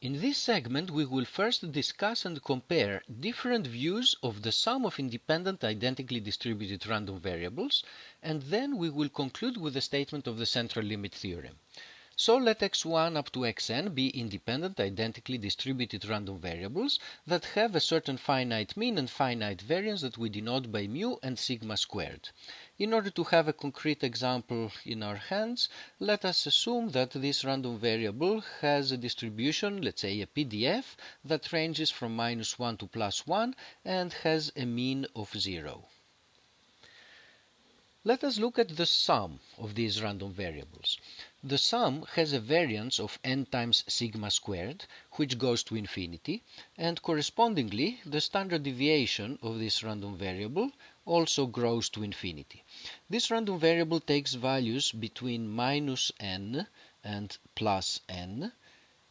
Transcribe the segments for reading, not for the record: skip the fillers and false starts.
In this segment, we will first discuss and compare different views of the sum of independent identically distributed random variables, and then we will conclude with the statement of the central limit theorem. So let x1 up to xn be independent identically distributed random variables that have a certain finite mean and finite variance that we denote by mu and sigma squared. In order to have a concrete example in our hands, let us assume that this random variable has a distribution, let's say a PDF, that ranges from -1 to +1 and has a mean of 0. Let us look at the sum of these random variables. The sum has a variance of n times sigma squared, which goes to infinity, and correspondingly, the standard deviation of this random variable also grows to infinity. This random variable takes values between -n and +n,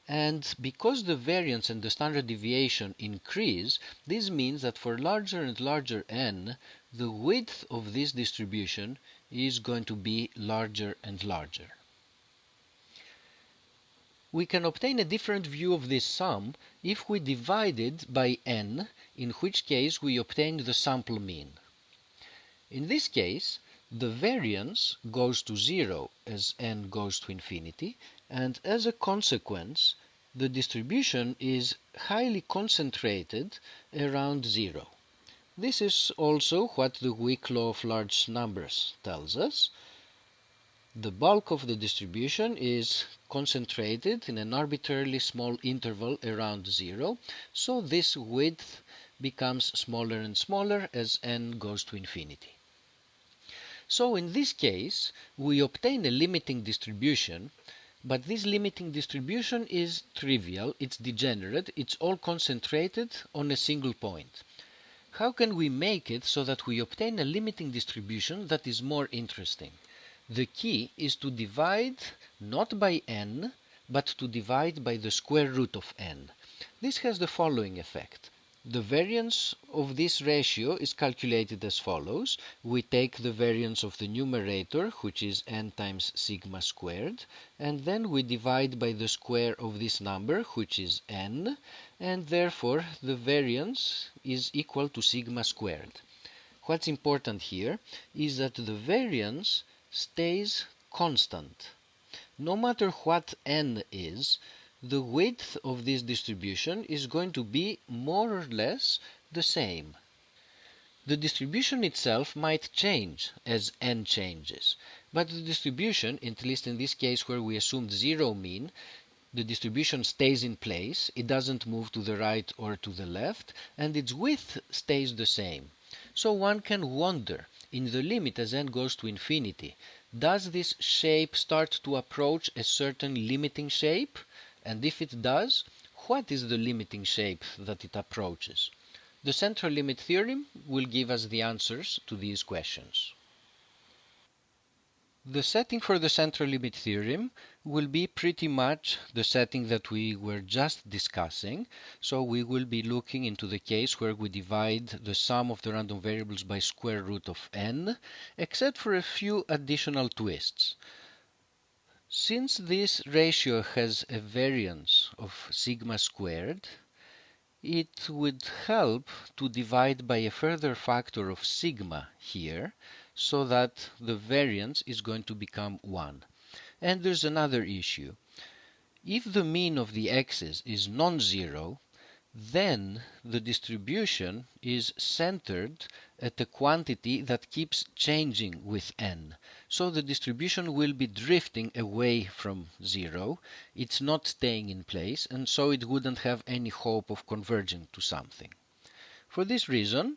and because the variance and the standard deviation increase, this means that for larger and larger n, the width of this distribution is going to be larger and larger. We can obtain a different view of this sum if we divide it by n, in which case we obtain the sample mean. In this case, the variance goes to 0 as n goes to infinity, and as a consequence, the distribution is highly concentrated around 0. This is also what the weak law of large numbers tells us. The bulk of the distribution is concentrated in an arbitrarily small interval around 0, so this width becomes smaller and smaller as n goes to infinity. So in this case, we obtain a limiting distribution, but this limiting distribution is trivial, it's degenerate, it's all concentrated on a single point. How can we make it so that we obtain a limiting distribution that is more interesting? The key is to divide not by n, but to divide by the square root of n. This has the following effect. The variance of this ratio is calculated as follows. We take the variance of the numerator, which is n times sigma squared, and then we divide by the square of this number, which is n, and therefore the variance is equal to sigma squared. What's important here is that the variance stays constant. No matter what n is, the width of this distribution is going to be more or less the same. The distribution itself might change as n changes, but the distribution, at least in this case where we assumed 0 mean, the distribution stays in place, it doesn't move to the right or to the left, and its width stays the same. So one can wonder, in the limit as n goes to infinity, does this shape start to approach a certain limiting shape? And if it does, what is the limiting shape that it approaches? The central limit theorem will give us the answers to these questions. The setting for the central limit theorem will be pretty much the setting that we were just discussing. So we will be looking into the case where we divide the sum of the random variables by square root of n, except for a few additional twists. Since this ratio has a variance of sigma squared, it would help to divide by a further factor of sigma here, so that the variance is going to become 1. And there's another issue. If the mean of the x's is non-zero, then the distribution is centered at a quantity that keeps changing with n. So the distribution will be drifting away from 0. It's not staying in place, and so it wouldn't have any hope of converging to something. For this reason,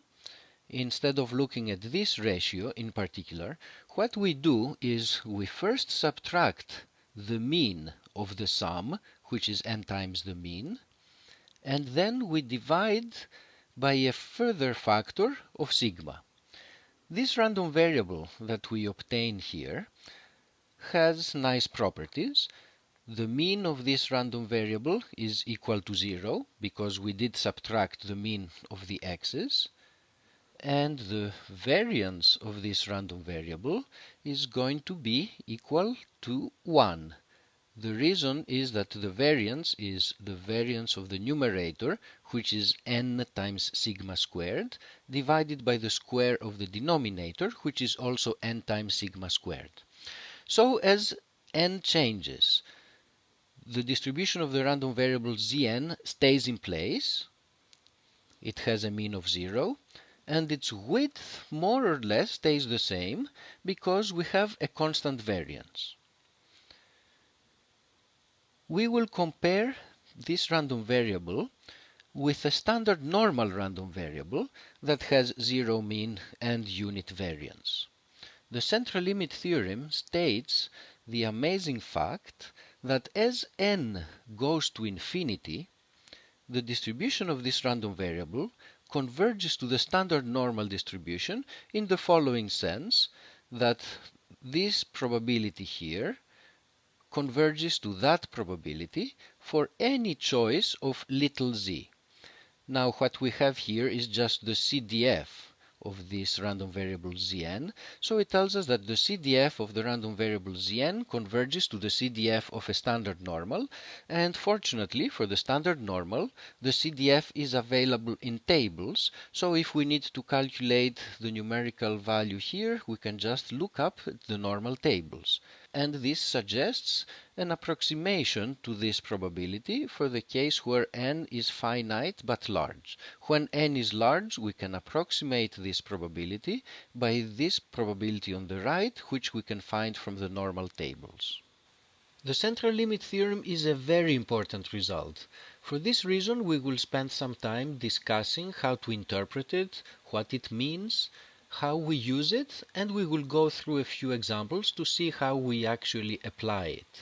instead of looking at this ratio in particular, what we do is we first subtract the mean of the sum, which is n times the mean, and then we divide by a further factor of sigma. This random variable that we obtain here has nice properties. The mean of this random variable is equal to 0 because we did subtract the mean of the x's, and the variance of this random variable is going to be equal to 1 The reason is that the variance is the variance of the numerator, which is n times sigma squared, divided by the square of the denominator, which is also n times sigma squared. So as n changes, the distribution of the random variable Zn stays in place. It has a mean of 0, and its width more or less stays the same because we have a constant variance. We will compare this random variable with a standard normal random variable that has 0 mean and unit variance. The central limit theorem states the amazing fact that as n goes to infinity, the distribution of this random variable converges to the standard normal distribution in the following sense, that this probability here converges to that probability for any choice of little z. Now what we have here is just the CDF of this random variable Zn, so it tells us that the CDF of the random variable Zn converges to the CDF of a standard normal, and fortunately for the standard normal, the CDF is available in tables, so if we need to calculate the numerical value here, we can just look up the normal tables. And this suggests an approximation to this probability for the case where n is finite but large. When n is large, we can approximate this probability by this probability on the right, which we can find from the normal tables. The central limit theorem is a very important result. For this reason, we will spend some time discussing how to interpret it, what it means, how we use it, and we will go through a few examples to see how we actually apply it.